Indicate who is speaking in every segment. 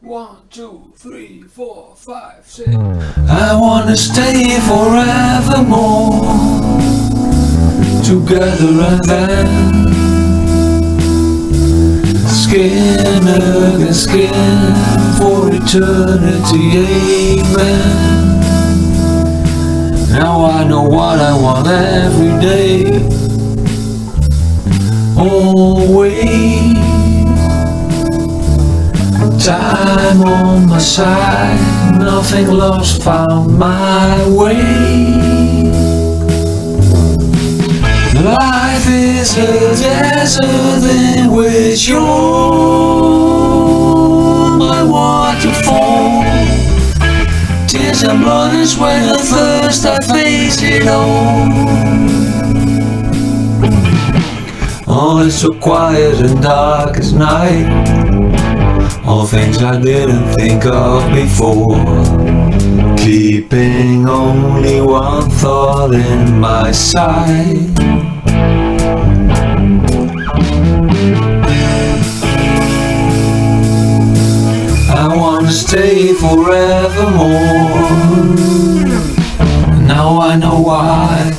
Speaker 1: 1, 2, 3, 4, 5, 6. I wanna stay forevermore, together and then skin against skin for eternity, amen. Now I know what I want every day, always. Time on my side, nothing lost, found my way. Life is a desert in which you're my waterfall. Tears and blood and sweat and thirst, I face it all. All is so quiet and dark as night, all things I didn't think of before, keeping only one thought in my sight. I wanna stay forevermore. Now I know why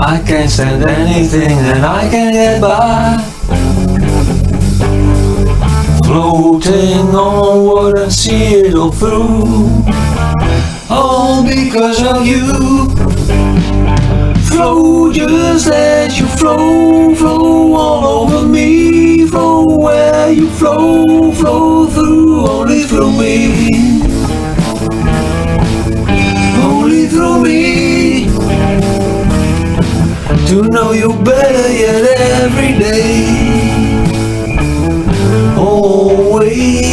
Speaker 1: I can't stand anything and I can't get by, floating on water and see it all through, all because of you. Flow, just let you flow, flow all over me, flow where you flow, flow through, only through me, only through me. To know you better yet every day, always.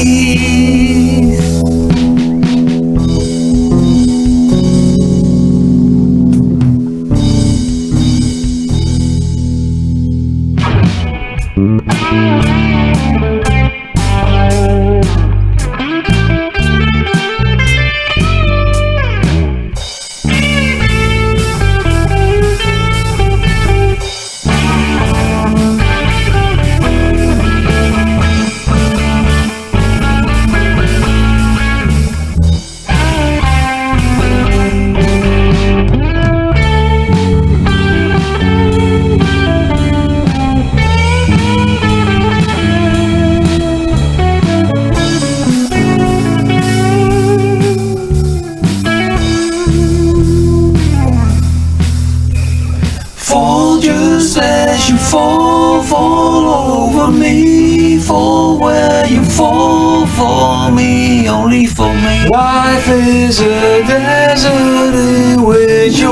Speaker 1: Fall just as you fall, fall all over me, fall where you fall, for me, only for me. Life is a desert in which you're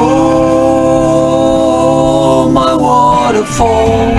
Speaker 1: my waterfall.